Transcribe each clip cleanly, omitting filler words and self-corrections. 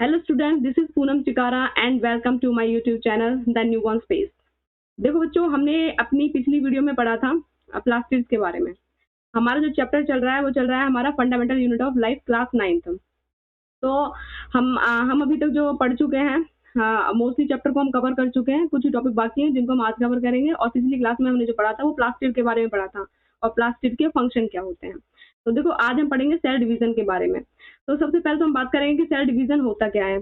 Hello student, this is Poonam Chikara and welcome to my YouTube channel the newborn space. देखो बच्चों, हमने अपनी पिछली वीडियो में पढ़ा था प्लास्टिड्स के बारे में। हमारा जो चैप्टर चल रहा है वो चल रहा है हमारा fundamental unit of life class 9th। तो हम अभी तक जो पढ़ चुके हैं, मोस्टली चैप्टर को हम कवर कर चुके हैं। कुछ ही टॉपिक बाकी हैं जिनको हम आज कवर करेंगे। और पिछली क्लास में हमने जो पढ़ा था वो प्लास्टिड के बारे में पढ़ा था और प्लास्टिड के फंक्शन क्या होते हैं। तो देखो, आज हम पढ़ेंगे सेल डिवीजन के बारे में। तो सबसे पहले तो हम बात करेंगे कि सेल डिवीजन होता क्या है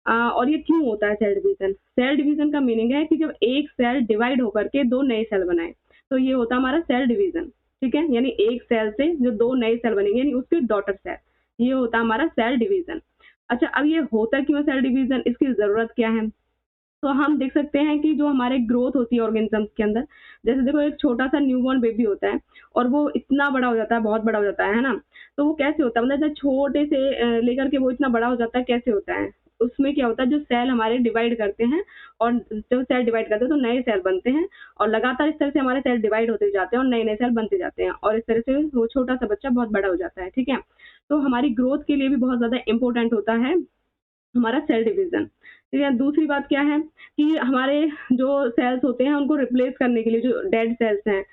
और ये क्यों होता है। सेल डिवीजन, सेल डिवीजन का मीनिंग है कि जब एक सेल डिवाइड होकर के दो नए सेल बनाए, तो ये होता है हमारा सेल डिवीजन। ठीक है, यानी एक सेल से जो दो नए सेल बनेंगे यानी उसके डॉटर सेल, ये होता है हमारा सेल डिवीजन। अच्छा, अब ये होता क्यों सेल डिवीजन, इसकी जरूरत क्या है। तो हम देख सकते हैं कि जो हमारे ग्रोथ होती है ऑर्गेनिजम्स के अंदर, जैसे देखो एक छोटा सा न्यूबॉर्न बेबी होता है और वो इतना बड़ा हो जाता है, बहुत बड़ा हो जाता है ना। तो वो कैसे होता है, मतलब छोटे से लेकर के वो इतना बड़ा हो जाता है, कैसे होता है। उसमें क्या होता है, जो सेल हमारे डिवाइड करते हैं और जब सेल डिवाइड करते हैं तो नए सेल बनते हैं और लगातार इस तरह से हमारे सेल डिवाइड होते जाते हैं और नए नए सेल बनते जाते हैं और इस तरह से वो छोटा सा बच्चा बहुत बड़ा हो जाता है। ठीक है, तो हमारी ग्रोथ के लिए भी बहुत ज्यादा इंपॉर्टेंट होता है हमारा सेल डिवीजन। ठीक है, दूसरी बात क्या है कि हमारे जो सेल्स होते हैं उनको रिप्लेस करने के लिए जो डेड सेल्स हैं,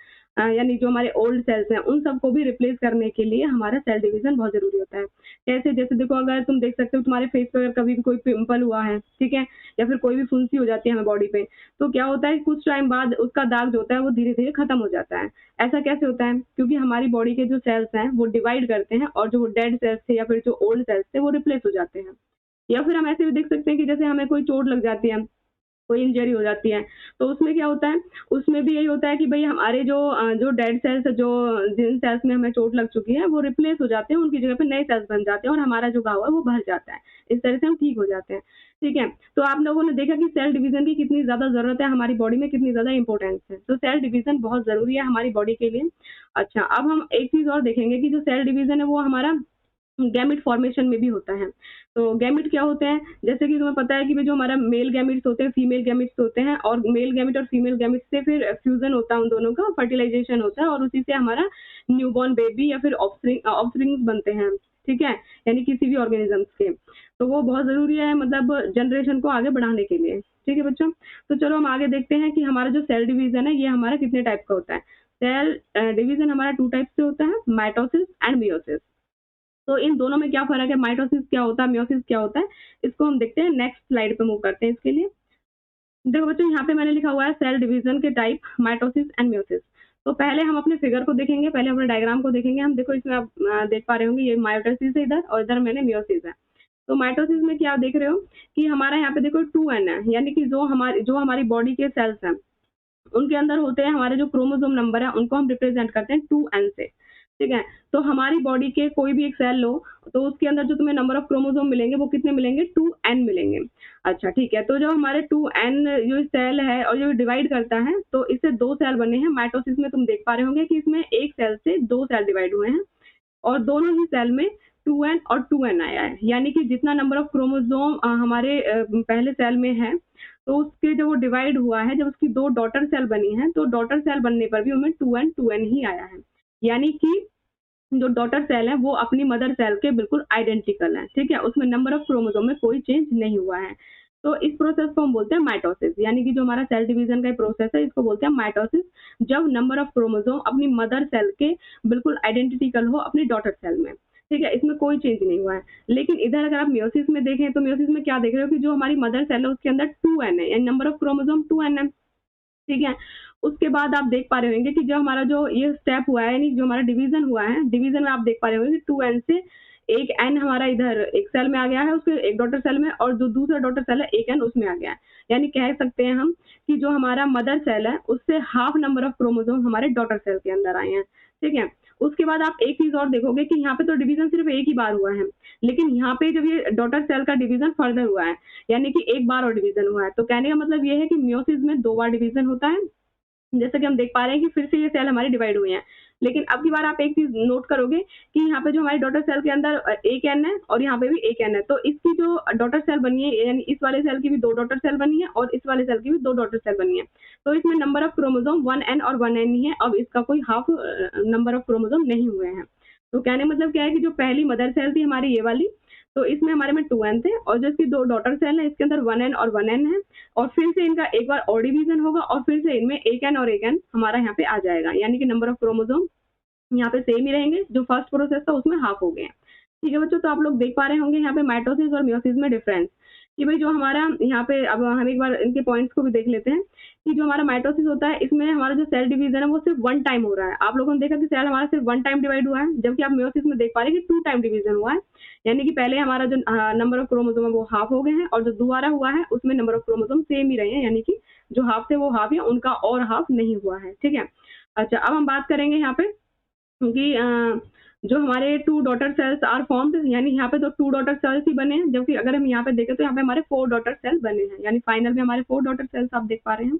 यानी जो हमारे ओल्ड सेल्स हैं, उन सबको भी रिप्लेस करने के लिए हमारा सेल डिवीजन बहुत जरूरी होता है। कैसे, जैसे देखो, अगर तुम देख सकते हो तुम्हारे फेस पर कभी भी कोई पिंपल हुआ है, ठीक है, या फिर कोई भी फुंसी हो जाती है हमें बॉडी पे, तो क्या होता है कुछ टाइम बाद उसका दाग जो होता है वो धीरे धीरे खत्म हो जाता है। ऐसा कैसे होता है, क्योंकि हमारी बॉडी के जो सेल्स हैं वो डिवाइड करते हैं और जो डेड सेल्स थे या फिर जो ओल्ड सेल्स थे वो रिप्लेस हो जाते हैं। या फिर हम ऐसे भी देख सकते हैं कि जैसे हमें कोई चोट लग जाती है, कोई इंजरी हो जाती है, तो उसमें क्या होता है, उसमें भी यही होता है कि भाई हमारे जो डेड सेल्स, जो जिन सेल्स में हमें चोट लग चुकी है वो रिप्लेस हो जाते हैं, उनकी जगह पे नए सेल्स बन जाते हैं और हमारा जो घाव है वो भर जाता है। इस तरह से हम ठीक हो जाते हैं। ठीक है, तो आप लोगों ने देखा कि सेल डिवीजन की कितनी ज्यादा जरूरत है हमारी बॉडी में, कितनी ज्यादा इंपॉर्टेंस है। तो सेल डिवीजन बहुत जरूरी है हमारी बॉडी के लिए। अच्छा, अब हम एक चीज और देखेंगे कि जो सेल डिवीजन है वो हमारा गैमिट फॉर्मेशन में भी होता है। तो गैमिट क्या होते हैं, जैसे कि तुम्हें पता है कि जो हमारा मेल गैमिट्स होते हैं, फीमेल गैमिट्स होते हैं, और मेल गैमिट और फीमेल गैमिट से फिर फ्यूजन होता है, उन दोनों का फर्टिलाइजेशन होता है और उसी से हमारा न्यूबॉर्न बेबी या फिर ऑफस्प्रिंग बनते हैं। ठीक है, यानी किसी भी ऑर्गेनिजम्स के। तो वो बहुत जरूरी है, मतलब जनरेशन को आगे बढ़ाने के लिए। ठीक है बच्चों, तो चलो हम आगे देखते हैं कि हमारा जो सेल डिवीजन है ये हमारा कितने टाइप का होता है। सेल डिवीजन हमारा 2 टाइप से होता है, माइटोसिस एंड मियोसिस। तो इन दोनों में क्या फर्क है, माइटोसिस क्या होता है, मियोसिस क्या होता है, इसको हम देखते हैं। नेक्स्ट स्लाइड पे मूव करते हैं इसके लिए। देखो बच्चों, यहाँ पे मैंने लिखा हुआ है सेल डिवीजन के टाइप, माइटोसिस एंड मियोसिस। तो पहले हम अपने फिगर को देखेंगे, पहले अपने डायग्राम को देखेंगे। हम देखो इसमें आप देख पा रहे होंगे ये माइटोसिस है इधर और इधर मैंने मियोसिस है। तो माइटोसिस में क्या आप देख रहे हो कि हमारा यहाँ पे देखो 2n है, यानी कि जो हमारी बॉडी के सेल्स हैं उनके अंदर होते हैं हमारे जो क्रोमोसोम नंबर है उनको हम रिप्रेजेंट करते हैं 2n से। ठीक है, तो हमारी बॉडी के कोई भी एक सेल लो तो उसके अंदर जो तुम्हें नंबर ऑफ क्रोमोसोम मिलेंगे वो कितने मिलेंगे, 2n मिलेंगे। अच्छा ठीक है, तो जो हमारे 2n जो सेल है और जो डिवाइड करता है, तो इससे दो सेल बने हैं। माइटोसिस में तुम देख पा रहे होंगे कि इसमें एक सेल से दो सेल डिवाइड हुए हैं और दोनों ही सेल में 2n और 2n आया है, यानी कि जितना नंबर ऑफ क्रोमोसोम हमारे पहले सेल में है, तो उसके जब वो डिवाइड हुआ है, जब उसकी दो डॉटर सेल बनी है, तो डॉटर सेल बनने पर भी उनमें 2n ही आया है। यानी कि जो डॉटर सेल है वो अपनी मदर सेल के बिल्कुल आइडेंटिकल है। ठीक है, उसमें नंबर ऑफ क्रोमोसोम में कोई चेंज नहीं हुआ है। तो इस प्रोसेस को हम बोलते हैं माइटोसिस, यानी कि जो हमारा सेल डिवीजन का प्रोसेस है इसको बोलते हैं माइटोसिस, जब नंबर ऑफ क्रोमोसोम अपनी मदर सेल के बिल्कुल आइडेंटिकल हो अपनी डॉटर सेल में। ठीक है, इसमें कोई चेंज नहीं हुआ है। लेकिन इधर अगर आप मियोसिस में देखें तो मियोसिस में क्या देख रहे हो कि जो हमारी मदर सेल है उसके अंदर 2n है, यानी नंबर ऑफ क्रोमोसोम 2n है। ठीक है, उसके बाद आप देख पा रहे होंगे कि जो हमारा जो ये स्टेप हुआ है, यानी जो हमारा डिवीजन हुआ है, डिवीजन में आप देख पा रहे होंगे कि 2n से एक n हमारा इधर एक सेल में आ गया है, उसके एक डॉटर सेल में, और जो दूसरा डॉटर सेल है एक n उसमें आ गया है। यानी कह सकते हैं हम कि जो हमारा मदर सेल है उससे हाफ नंबर ऑफ क्रोमोसोम हमारे डॉटर सेल के अंदर आए हैं। ठीक है, उसके बाद आप एक चीज और देखोगे कि यहाँ पे तो डिवीजन सिर्फ एक ही बार हुआ है, लेकिन यहाँ पे जब ये डॉटर सेल का डिवीजन फर्दर हुआ है, यानी कि एक बार और डिवीजन हुआ है। तो कहने का मतलब ये है कि मियोसिस में 2 बार डिवीजन होता है। जैसा कि हम देख पा रहे हैं कि फिर से ये सेल हमारे डिवाइड हुए हैं। लेकिन अब की बार आप एक चीज नोट करोगे कि यहाँ पे जो हमारी डॉटर सेल के अंदर एक एन है और यहाँ पे भी एक एन है, तो इसकी जो डॉटर सेल बनी है, यानी इस वाले सेल की भी 2 डॉटर सेल बनी है और इस वाले सेल की भी 2 डॉटर सेल बनी है। तो इसमें नंबर ऑफ क्रोमोसोम 1n और 1n ही है, अब इसका कोई हाफ नंबर ऑफ क्रोमोसोम नहीं हुए हैं। तो कहने मतलब क्या है कि जो पहली मदर सेल थी हमारी ये वाली, तो इसमें हमारे में 2n थे और जो इसकी 2 डॉटर सेल है इसके अंदर 1n और 1n है और फिर से इनका एक बार और डिवीजन होगा और फिर से इनमें 1n और 1n हमारा यहाँ पे आ जाएगा, यानी कि नंबर ऑफ क्रोमोसोम यहाँ पे सेम ही रहेंगे, जो फर्स्ट प्रोसेस था उसमें हाफ हो गए हैं। ठीक है बच्चों, तो आप लोग देख पा रहे होंगे यहाँ पे माइटोसिस और मियोसिस में डिफरेंस कि भाई जो हमारा यहाँ पे, अब हम एक बार इनके पॉइंट्स को भी देख लेते हैं कि जो हमारा माइटोसिस होता है इसमें हमारा जो सेल डिवीजन है वो सिर्फ 1 टाइम हो रहा है। आप लोगों ने देखा कि सेल हमारा सिर्फ 1 टाइम डिवाइड हुआ है, जबकि आप मियोसिस में देख पा रहे हैं कि 2 टाइम डिवीजन हुआ है, यानी कि पहले हमारा जो नंबर ऑफ क्रोमोसोम है वो हाफ हो गए हैं और जो दोबारा हुआ है उसमें नंबर ऑफ क्रोमोसोम सेम ही रहे हैं, यानी कि जो हाफ थे वो हाफ है, उनका और हाफ नहीं हुआ है। ठीक है, अच्छा अब हम बात करेंगे यहाँ पे क्योंकि जो हमारे 2 डॉटर सेल्स आर फॉर्म्ड, यानी यहाँ पे तो 2 डॉटर सेल्स ही बने हैं, जबकि अगर हम यहाँ पे देखें तो यहाँ पे हमारे 4 डॉटर सेल बने हैं, यानी फाइनल में हमारे 4 डॉटर सेल्स आप देख पा रहे हैं।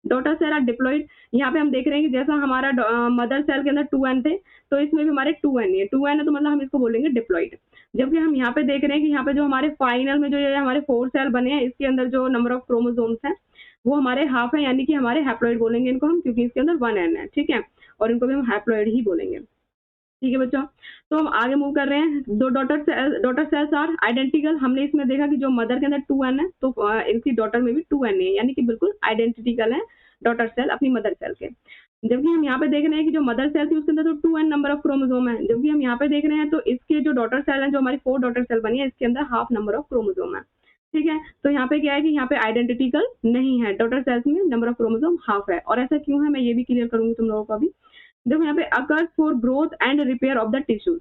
डॉटर सेल आर डिप्लॉइड, यहाँ पे हम देख रहे हैं कि जैसा हमारा मदर सेल के अंदर 2n थे तो इसमें भी हमारे 2n है, 2n है तो मतलब हम इसको बोलेंगे डिप्लॉइड। जबकि हम यहाँ पे देख रहे हैं कि यहाँ पे जो हमारे फाइनल में जो ये हमारे 4 सेल बने हैं इसके अंदर जो नंबर ऑफ क्रोमोसोम्स हैं वो हमारे हाफ है, यानी कि हमारे हैप्लॉइड बोलेंगे इनको हम, क्योंकि इसके अंदर 1n है। ठीक है, और इनको भी हम हैप्लॉइड ही बोलेंगे। ठीक है बच्चों, तो हम आगे मूव कर रहे हैं। 2 डॉटर सेल्स आर आइडेंटिकल, हमने इसमें देखा कि जो मदर के अंदर 2n है तो इनकी डॉटर में भी 2n है, यानी कि बिल्कुल आइडेंटिकल है डॉटर सेल अपनी मदर सेल के। जबकि हम यहाँ पे देख रहे हैं कि जो मदर सेल थी उसके अंदर तो 2n नंबर ऑफ क्रोमोसोम है, जबकि हम यहाँ पे देख रहे हैं तो इसके जो डॉटर सेल है, जो हमारी 4 डॉटर सेल बनी है, इसके अंदर हाफ नंबर ऑफ क्रोमोसोम है। ठीक है, तो यहाँ पे क्या है कि यहाँ पे आइडेंटिकल नहीं है, डॉटर सेल्स में नंबर ऑफ क्रोमोसोम हाफ है। और ऐसा क्यों है मैं ये भी क्लियर करूंगी तुम लोगों को अभी। देखो यहाँ पे occurs for growth and repair of the tissues,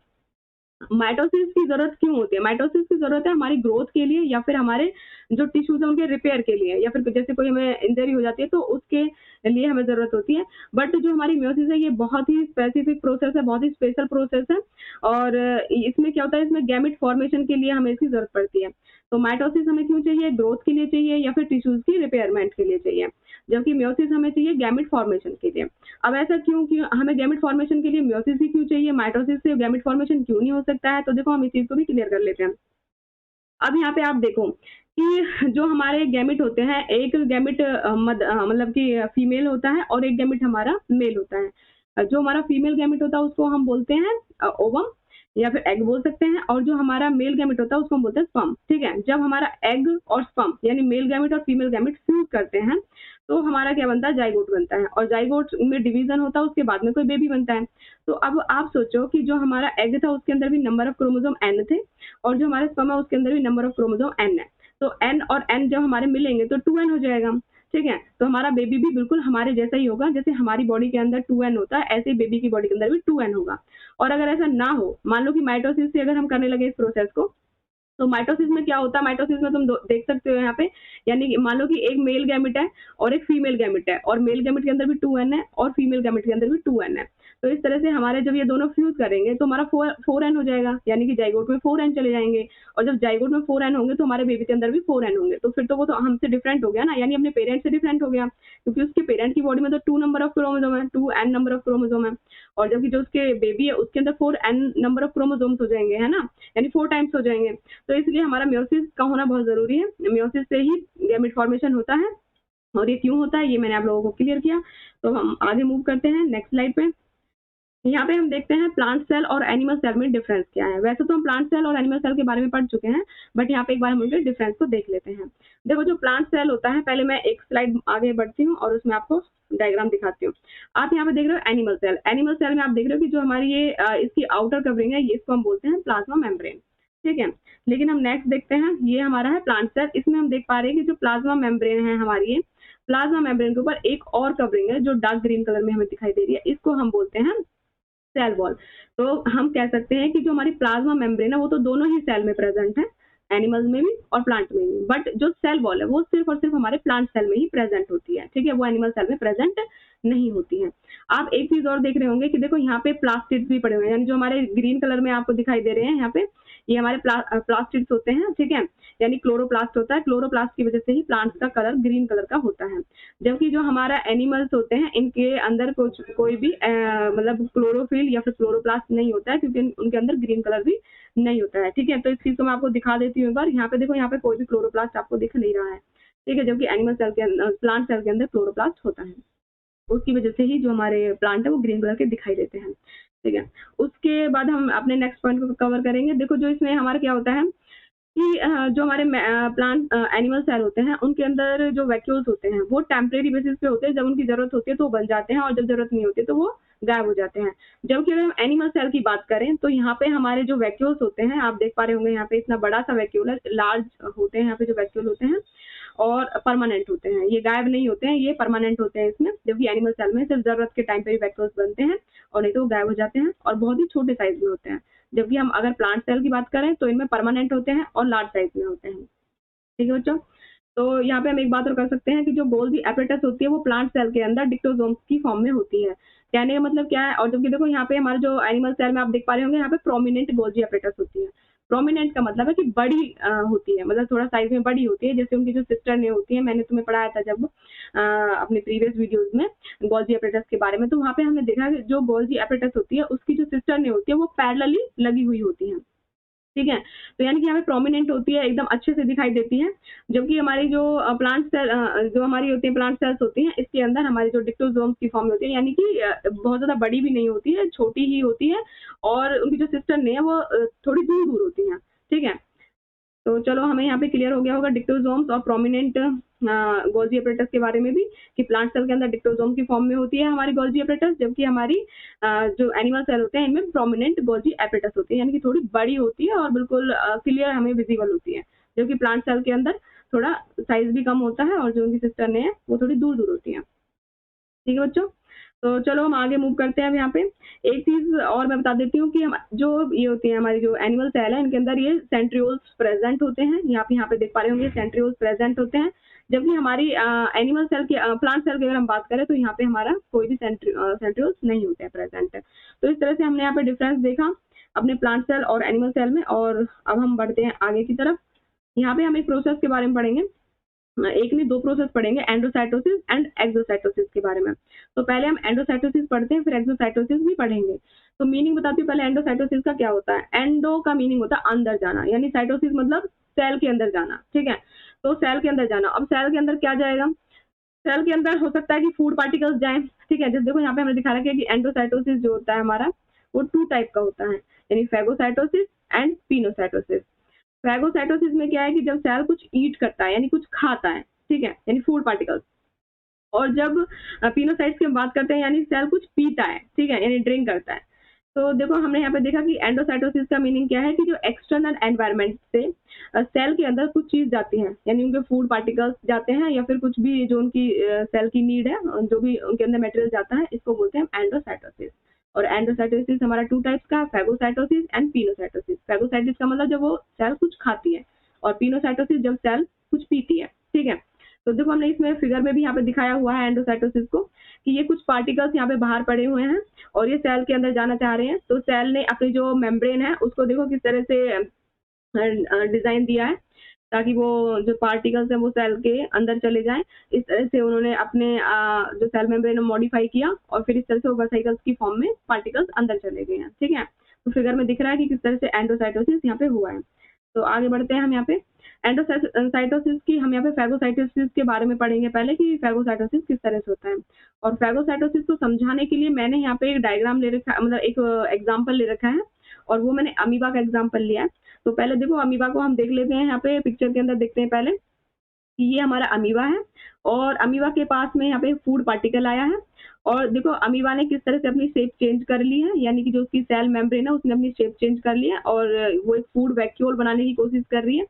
mitosis की जरूरत क्यों होती है? माइटोसिस की जरूरत है हमारी ग्रोथ के लिए या फिर हमारे जो टिश्यूज है उनके रिपेयर के लिए, या फिर जैसे कोई हमें इंजरी हो जाती है तो उसके लिए हमें जरूरत होती है। बट जो हमारी मियोसिस है ये बहुत ही स्पेसिफिक प्रोसेस है, बहुत ही स्पेशल प्रोसेस है और इसमें क्या होता है, इसमें गैमेट फॉर्मेशन के लिए हमें इसकी जरूरत पड़ती है। तो माइटोसिस हमें क्यों चाहिए? ग्रोथ के लिए चाहिए या फिर टिश्यूज की रिपेयरमेंट के लिए चाहिए, जबकि मियोसिस हमें चाहिए गैमेट फॉर्मेशन के लिए। अब ऐसा क्यों कि हमें गैमेट फॉर्मेशन के लिए मियोसिस ही क्यों चाहिए, माइटोसिस से गैमेट फॉर्मेशन क्यों नहीं हो सकता है? तो देखो हम इस चीज को भी क्लियर कर लेते हैं। अब यहाँ पे आप देखो कि जो हमारे गैमेट होते हैं, एक गैमेट मतलब कि फीमेल होता है और एक गैमेट हमारा मेल होता है। जो हमारा फीमेल गैमेट होता है उसको हम बोलते हैं ओवम या फिर एग बोल सकते हैं, और जो हमारा मेल गैमेट होता है उसको हम बोलते हैं स्पर्म। ठीक है, जब हमारा एग और स्पर्म यानी मेल गैमेट और फीमेल गैमेट फ्यूज करते हैं तो हमारा क्या बनता है? जाइगोट बनता है, और जाइगोट में डिवीजन होता है, उसके बाद में कोई बेबी बनता है। तो अब आप सोचो कि जो हमारा एग था उसके अंदर भी नंबर ऑफ क्रोमोसोम n थे और जो हमारा स्पर्म है उसके अंदर भी नंबर ऑफ क्रोमोसोम n है, तो n और n जब हमारे मिलेंगे तो 2n हो जाएगा। ठीक है, तो हमारा बेबी भी बिल्कुल हमारे जैसा ही होगा, जैसे हमारी बॉडी के अंदर 2n होता है ऐसे ही बेबी की बॉडी के अंदर भी 2n होगा। और अगर ऐसा ना हो, मान लो कि माइटोसिस से अगर हम करने लगे इस प्रोसेस को, तो माइटोसिस में क्या होता है? माइटोसिस में तुम देख सकते हो यहाँ पे, यानी कि मान लो कि एक मेल गैमेट है और एक फीमेल गैमेट है, और मेल गैमेट के अंदर भी 2n है और फीमेल गैमेट के अंदर भी 2n है। तो इस तरह से हमारे जब ये दोनों फ्यूज करेंगे तो हमारा 4n हो जाएगा, यानी कि जाइगोट में 4n चले जाएंगे, और जब जाइगोट में 4n होंगे तो हमारे बेबी के अंदर भी 4n होंगे। तो फिर तो वो तो हमसे डिफरेंट हो गया ना, यानी अपने पेरेंट से डिफरेंट हो गया, क्योंकि उसके पेरेंट की बॉडी में तो 2 नंबर ऑफ क्रोमोसोम है, 2n नंबर ऑफ क्रोमोसोम है, और जबकि जो उसके बेबी है उसके अंदर 4n नंबर ऑफ क्रोमोसोम्स हो जाएंगे, है ना, यानी 4 टाइम्स हो जाएंगे। तो इसलिए हमारा मियोसिस का होना बहुत जरूरी है, मियोसिस से ही गैमेट फॉर्मेशन होता है। और ये क्यों होता है ये मैंने आप लोगों को क्लियर किया। तो हम आगे मूव करते हैं नेक्स्ट स्लाइड पे। यहाँ पे हम देखते हैं प्लांट सेल और एनिमल सेल में डिफरेंस क्या है। वैसे तो हम प्लांट सेल और एनिमल सेल के बारे में पढ़ चुके हैं, बट यहाँ पे एक बार हम उनके डिफरेंस को देख लेते हैं। देखो जो प्लांट सेल होता है, पहले मैं एक स्लाइड आगे बढ़ती हूँ और उसमें आपको डायग्राम दिखाती हूँ। आप यहाँ पे देख रहे हो एनिमल सेल। एनिमल सेल में आप देख रहे हो कि जो हमारी ये इसकी आउटर कवरिंग है, इसको हम बोलते हैं प्लाज्मा मेम्ब्रेन। ठीक है, लेकिन हम नेक्स्ट देखते हैं, ये हमारा है प्लांट सेल। इसमें हम देख पा रहे हैं कि जो प्लाज्मा मेम्ब्रेन है हमारी, ये प्लाज्मा मेम्ब्रेन के ऊपर एक और कवरिंग है जो डार्क ग्रीन कलर में हमें दिखाई दे रही है, इसको हम बोलते हैं सेल वॉल। तो हम कह सकते हैं कि जो हमारी प्लाज्मा मेम्ब्रेन है वो तो दोनों ही सेल में प्रेजेंट है, एनिमल्स में भी और प्लांट में भी, बट जो सेल वॉल है वो सिर्फ और सिर्फ हमारे प्लांट सेल में ही प्रेजेंट होती है। ठीक है, वो एनिमल सेल में प्रेजेंट नहीं होती है। आप एक चीज और देख रहे होंगे कि देखो यहाँ पे प्लास्टिड्स भी पड़े हुए हैं, यानी जो हमारे ग्रीन कलर में आपको दिखाई दे रहे हैं यहाँ पे, ये हमारे प्लास्टिड्स होते हैं। ठीक है, यानी क्लोरोप्लास्ट होता है, क्लोरोप्लास्ट की वजह से ही प्लांट्स का कलर ग्रीन कलर का होता है। जबकि जो हमारा एनिमल्स होते हैं इनके अंदर कोई भी मतलब क्लोरोफिल या फिर क्लोरोप्लास्ट नहीं होता है, क्योंकि उनके अंदर ग्रीन कलर भी नहीं होता है। ठीक है, तो इस चीज को मैं आपको दिखा देती हूँ एक बार। यहाँ पे देखो, यहाँ पे कोई भी क्लोरोप्लास्ट आपको दिख नहीं रहा है। ठीक है, जबकि एनिमल सेल के अंदर, प्लांट सेल के अंदर क्लोरोप्लास्ट होता है, उसकी वजह से ही जो हमारे प्लांट है वो ग्रीन कलर के दिखाई देते हैं। ठीक है, उसके बाद हम अपने नेक्स्ट पॉइंट को कवर करेंगे। देखो जो इसमें हमारा क्या होता है कि जो हमारे प्लांट एनिमल सेल होते हैं उनके अंदर जो वैक्यूल्स होते हैं वो टेम्परेरी बेसिस पे होते हैं, जब उनकी जरूरत होती है तो वो बन जाते हैं और जब जरूरत नहीं होती तो वो गायब हो जाते हैं। जबकि अगर हम एनिमल सेल की बात करें तो यहाँ पे हमारे जो वैक्यूल्स होते हैं, आप देख पा रहे होंगे यहाँ पे इतना बड़ा सा वैक्यूल है, लार्ज होते हैं यहाँ पे जो वैक्यूल होते हैं और परमानेंट होते हैं, ये गायब नहीं होते हैं, ये परमानेंट होते हैं इसमें। जबकि एनिमल सेल में सिर्फ जरूरत के टाइम पे ही वैक्यूल्स बनते हैं और नहीं तो वो गायब हो जाते हैं और बहुत ही छोटे साइज में होते हैं। जबकि हम अगर प्लांट सेल की बात करें तो इनमें परमानेंट होते हैं और लार्ज साइज में होते हैं। ठीक है बच्चों, तो यहाँ पे हम एक बात और कर सकते हैं कि जो गोल्गी एपरेटस होती है वो प्लांट सेल के अंदर डिक्टोसोम्स की फॉर्म में होती है। कहने का मतलब क्या है, और जबकि देखो यहाँ पे हमारे जो एनिमल सेल में आप देख पा रहे होंगे यहाँ पे प्रोमिनेंट गोल्गी एपरेटस होती है। प्रोमिनेंट का मतलब है कि बड़ी होती है, मतलब थोड़ा साइज में बड़ी होती है, जैसे उनकी जो सिस्टर ने होती है, मैंने तुम्हें पढ़ाया था जब अपने प्रीवियस वीडियोज में गोल्गी एपरेटस के बारे में, तो वहाँ पे हमने देखा कि जो गोल्गी एपरेटस होती है उसकी जो सिस्टर ने होती है वो पैरेलली लगी हुई होती है। ठीक है, तो यानी कि यहाँ पे प्रोमिनेंट होती है, एकदम अच्छे से दिखाई देती है। जबकि हमारी जो प्लांट सेल जो हमारी होती है प्लांट सेल्स होती हैं, इसके अंदर हमारी जो डिक्टोसोम्स की फॉर्म में होती है, यानी कि बहुत ज्यादा बड़ी भी नहीं होती है, छोटी ही होती है और उनकी जो सिस्टर ने है वो थोड़ी दूर दूर होती है। ठीक है, तो चलो हमें यहाँ पे क्लियर हो गया होगा डिक्टोसोम्स और प्रोमिनेंट गोल्गी एपरेटस के बारे में भी, कि प्लांट सेल के अंदर डिक्टोसोम की फॉर्म में होती है हमारी गोल्गी एपरेटस, जबकि हमारी जो एनिमल सेल होते हैं इनमें प्रोमिनेंट गोल्गी एपरेटस होती है, यानी कि थोड़ी बड़ी होती है और बिल्कुल क्लियर हमें विजिबल होती है। जबकि प्लांट सेल के अंदर थोड़ा साइज भी कम होता है और जो उनकी सिस्टर ने है वो थोड़ी दूर दूर होती है। ठीक है बच्चों, तो चलो हम आगे मूव करते हैं। अब यहाँ पे एक चीज और मैं बता देती हूँ कि हम जो ये होती है हमारी जो एनिमल सेल है इनके अंदर ये सेंट्रियोल्स प्रेजेंट होते हैं। यहाँ पे देख पा रहे होंगे सेंट्रियोल्स प्रेजेंट होते हैं। जबकि हमारी एनिमल सेल के प्लांट सेल की अगर हम बात करें तो यहाँ पे हमारा कोई भी सेंट्रियोल्स नहीं होते हैं प्रेजेंट। तो इस तरह से हमने यहाँ पे डिफरेंस देखा अपने प्लांट सेल और एनिमल सेल में। और अब हम बढ़ते हैं आगे की तरफ। यहाँ पे हम एक प्रोसेस के बारे में पढ़ेंगे, एक नहीं दो प्रोसेस पढ़ेंगे, एंडोसाइटोसिस एंड एक्सोसाइटोसिस के बारे में। तो पहले हम एंडोसाइटोसिस पढ़ते हैं, फिर एक्सोसाइटोसिस भी पढ़ेंगे। तो मीनिंग बताती हूँ पहले एंडोसाइटोसिस का क्या होता है। एंडो का मीनिंग होता है अंदर जाना, यानी साइटोसिस मतलब सेल के अंदर जाना। ठीक है, तो सेल के अंदर जाना। अब सेल के अंदर क्या जाएगा, सेल के अंदर हो सकता है कि फूड पार्टिकल्स जाए। ठीक है, जैसे देखो यहाँ पे हमने दिखा रखा है कि एंडोसाइटोसिस जो होता है हमारा वो 2 टाइप का होता है, यानी फेगोसाइटोसिस एंड पिनोसाइटोसिस। फेगोसाइटोसिस में क्या है कि जब सेल कुछ ईट करता है यानी कुछ खाता है, ठीक है, यानी फूड पार्टिकल्स। और जब पिनोसाइट्स की हम बात करते हैं यानी सेल कुछ पीता है, ठीक है, यानी ड्रिंक करता है। तो देखो हमने यहाँ पे देखा कि एंडोसाइटोसिस का मीनिंग क्या है कि जो एक्सटर्नल एनवायरनमेंट से सेल के अंदर कुछ चीज जाती है, यानी उनके फूड पार्टिकल्स जाते हैं या फिर कुछ भी जो उनकी सेल की नीड है, जो भी उनके अंदर मटेरियल जाता है, इसको बोलते हैं एंडोसाइटोसिस। और एंडोसाइटोसिस हमारा 2 टाइप्स का, फेगोसाइटोसिस एंड पिनोसाइटोसिस। फेगोसाइटिस का मतलब जब वो सेल कुछ खाती है और पिनोसाइटोसिस जब सेल कुछ पीती है। ठीक है, तो देखो हमने इसमें फिगर में भी यहाँ पे दिखाया हुआ है एंडोसाइटोसिस को, कि ये कुछ पार्टिकल्स यहाँ पे बाहर पड़े हुए हैं और ये सेल के अंदर जाना चाह रहे हैं। तो सेल ने अपनी जो मेम्ब्रेन है उसको देखो किस तरह से डिजाइन दिया है ताकि वो जो पार्टिकल्स है वो सेल के अंदर चले जाएं। इस तरह से उन्होंने अपने जो सेल मेम्ब्रेन मॉडिफाई किया और फिर इस तरह से वेसिकल्स की फॉर्म में पार्टिकल्स अंदर चले गए हैं। ठीक है, तो फिगर में दिख रहा है कि किस तरह से एंडोसाइटोसिस यहाँ पे हुआ है। तो आगे बढ़ते हैं हम यहाँ पे एंडोसाइटोसिस की, हम यहाँ पे फेगोसाइटोसिस के बारे में पढ़ेंगे पहले कि फेगोसाइटोसिस किस तरह से होता है। और फेगोसाइटोसिस को समझाने के लिए मैंने यहाँ पे एक डायग्राम ले रखा है, मतलब एक एग्जाम्पल ले रखा है और वो मैंने अमीबा का एग्जाम्पल लिया है। तो पहले देखो अमीबा को हम देख लेते हैं, यहाँ पे पिक्चर के अंदर देखते हैं पहले कि ये हमारा अमीबा है और अमीबा के पास में यहाँ पे फूड पार्टिकल आया है। और देखो अमीबा ने किस तरह से अपनी शेप चेंज कर ली है, यानी कि जो उसकी सेल मेम्ब्रेन है उसने अपनी शेप चेंज कर ली है और वो एक फूड वैक्यूल बनाने की कोशिश कर रही है।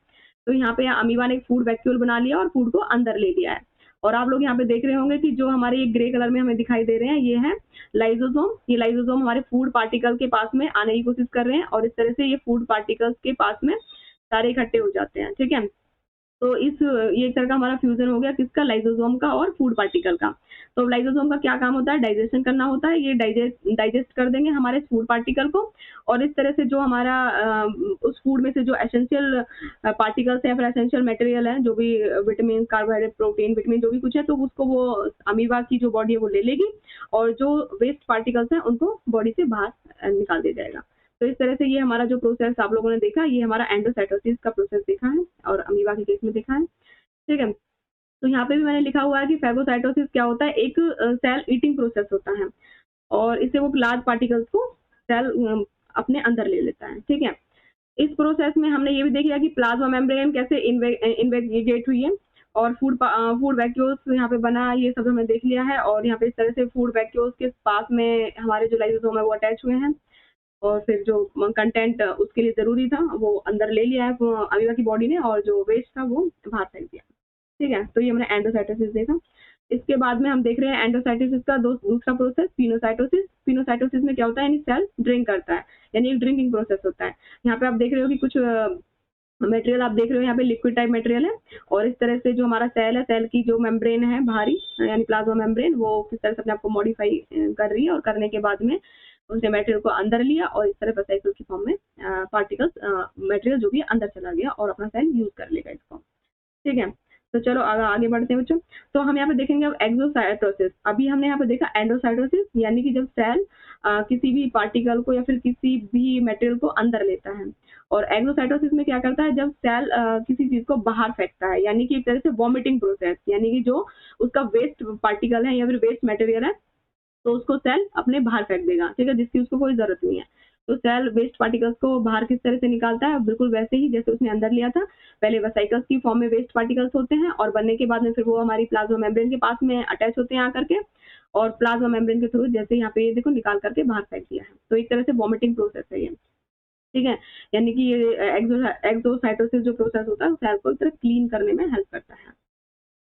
तो यहाँ पे अमीबा ने एक फूड वैक्यूल बना लिया और फूड को अंदर ले लिया है। और आप लोग यहाँ पे देख रहे होंगे कि जो हमारे ये ग्रे कलर में हमें दिखाई दे रहे हैं ये है लाइजोसोम। ये लाइजोसोम हमारे फूड पार्टिकल के पास में आने की कोशिश कर रहे हैं और इस तरह से ये फूड पार्टिकल्स के पास में सारे इकट्ठे हो जाते हैं। ठीक है, तो ये एक तरह का हमारा फ्यूजन हो गया किसका, लाइसोसोम का और फूड पार्टिकल का। तो लाइसोसोम का क्या काम होता है, डाइजेशन करना होता है। ये डाइजेस्ट कर देंगे हमारे फूड पार्टिकल को और इस तरह से जो हमारा उस फूड में से जो एसेंशियल पार्टिकल्स है फिर एसेंशियल मटेरियल है, जो भी विटामिन कार्बोहाइड्रेट प्रोटीन विटामिन जो भी कुछ है, तो उसको वो अमीबा की जो बॉडी है वो ले लेगी और जो वेस्ट पार्टिकल्स हैं उनको बॉडी से बाहर निकाल दिया जाएगा। तो इस तरह से ये हमारा जो प्रोसेस आप लोगों ने देखा ये हमारा एंडोसाइटोसिस का प्रोसेस देखा है और अमीबा के केस में देखा है। ठीक है, तो यहाँ पे भी मैंने लिखा हुआ है कि फेगोसाइटोसिस क्या होता है, एक सेल ईटिंग प्रोसेस होता है और इससे वो लार्ज पार्टिकल्स को सेल अपने अंदर ले लेता है। ठीक है, इस प्रोसेस में हमने ये भी देख लिया कि प्लाज्मा मेम्ब्रेन कैसे इन्वेजिगेट हुई है और फूड वैक्यूल्स यहाँ पे बना, ये सब हमने देख लिया है। और यहाँ पे इस तरह से फूड वैक्यूल्स के पास में हमारे जो लाइसोसोम है वो अटैच हुए हैं और फिर जो कंटेंट उसके लिए जरूरी था वो अंदर ले लिया है अमीबा की बॉडी ने, और जो वेस्ट था वो बाहर फेंक दिया। ठीक है, तो ये हमने एंडोसाइटोसिस देखा। इसके बाद में हम देख रहे हैं एंडोसाइटोसिस का दूसरा प्रोसेस पिनोसाइटोसिस। पिनोसाइटोसिस में क्या होता है, यानी सेल ड्रिंक करता है, यानी एक ड्रिंकिंग प्रोसेस होता है। यहाँ पे आप देख रहे हो कि कुछ मटेरियल आप देख रहे हो, यहाँ पे लिक्विड टाइप मटेरियल है और इस तरह से जो हमारा सेल है, सेल की जो मेम्ब्रेन है बाहरी यानी प्लाज्मा मेम्ब्रेन, वो किस तरह से अपने आप को मॉडिफाई कर रही है और करने के बाद में उसने मटेरियल को अंदर लिया और इस तरह वेसिकल की फॉर्म में पार्टिकल्स मटेरियल जो भी अंदर चला गया और अपना सेल यूज कर लेगा इसको। ठीक है, तो चलो आगे बढ़ते हैं बच्चों। तो हम यहाँ पे देखेंगे अब एक्सोसाइटोसिस। अभी हमने यहाँ पे देखा एंडोसाइटोसिस, यानी कि जब सेल किसी भी पार्टिकल को या फिर किसी भी मटेरियल को अंदर लेता है। और एक्सोसाइटोसिस में क्या करता है, जब सेल किसी चीज को बाहर फेंकता है, यानी कि एक तरह से वॉमिटिंग प्रोसेस, यानी कि जो उसका वेस्ट पार्टिकल है या फिर वेस्ट मटेरियल है तो उसको सेल अपने बाहर फेंक देगा। ठीक है, जिसकी उसको कोई जरूरत नहीं है। तो सेल वेस्ट पार्टिकल्स को बाहर किस तरह से निकालता है, बिल्कुल वैसे ही जैसे उसने अंदर लिया था। पहले वेसिकल्स की फॉर्म में वेस्ट पार्टिकल्स होते हैं और बनने के बाद में फिर वो हमारी प्लाज्मा मेम्ब्रेन के पास में अटैच होते हैं आकर के, और प्लाज्मा मेम्ब्रेन के थ्रू जैसे यहाँ पे देखो निकाल करके बाहर फेंक दिया है। तो एक तरह से वॉमिटिंग प्रोसेस है ये। ठीक है, यानी कि ये एक्सोसाइटोसिस जो प्रोसेस होता है सेल को एक तरह क्लीन करने में हेल्प करता है।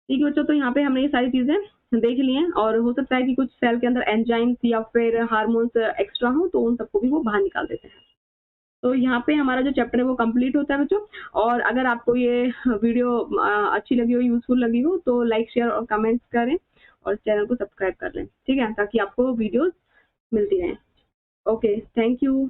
ठीक है बच्चों, तो यहाँ पे हमने ये सारी चीजें देख ली हैं और हो सकता है कि कुछ सेल के अंदर एंजाइम्स या फिर हार्मोन्स एक्स्ट्रा हो तो उन सबको भी वो बाहर निकाल देते हैं। तो यहाँ पे हमारा जो चैप्टर है वो कंप्लीट होता है बच्चों। और अगर आपको ये वीडियो अच्छी लगी हो, यूजफुल लगी हो, तो लाइक शेयर और कमेंट्स करें और चैनल को सब्सक्राइब कर लें। ठीक है, ताकि आपको वीडियोस मिलती रहें। Okay, thank you.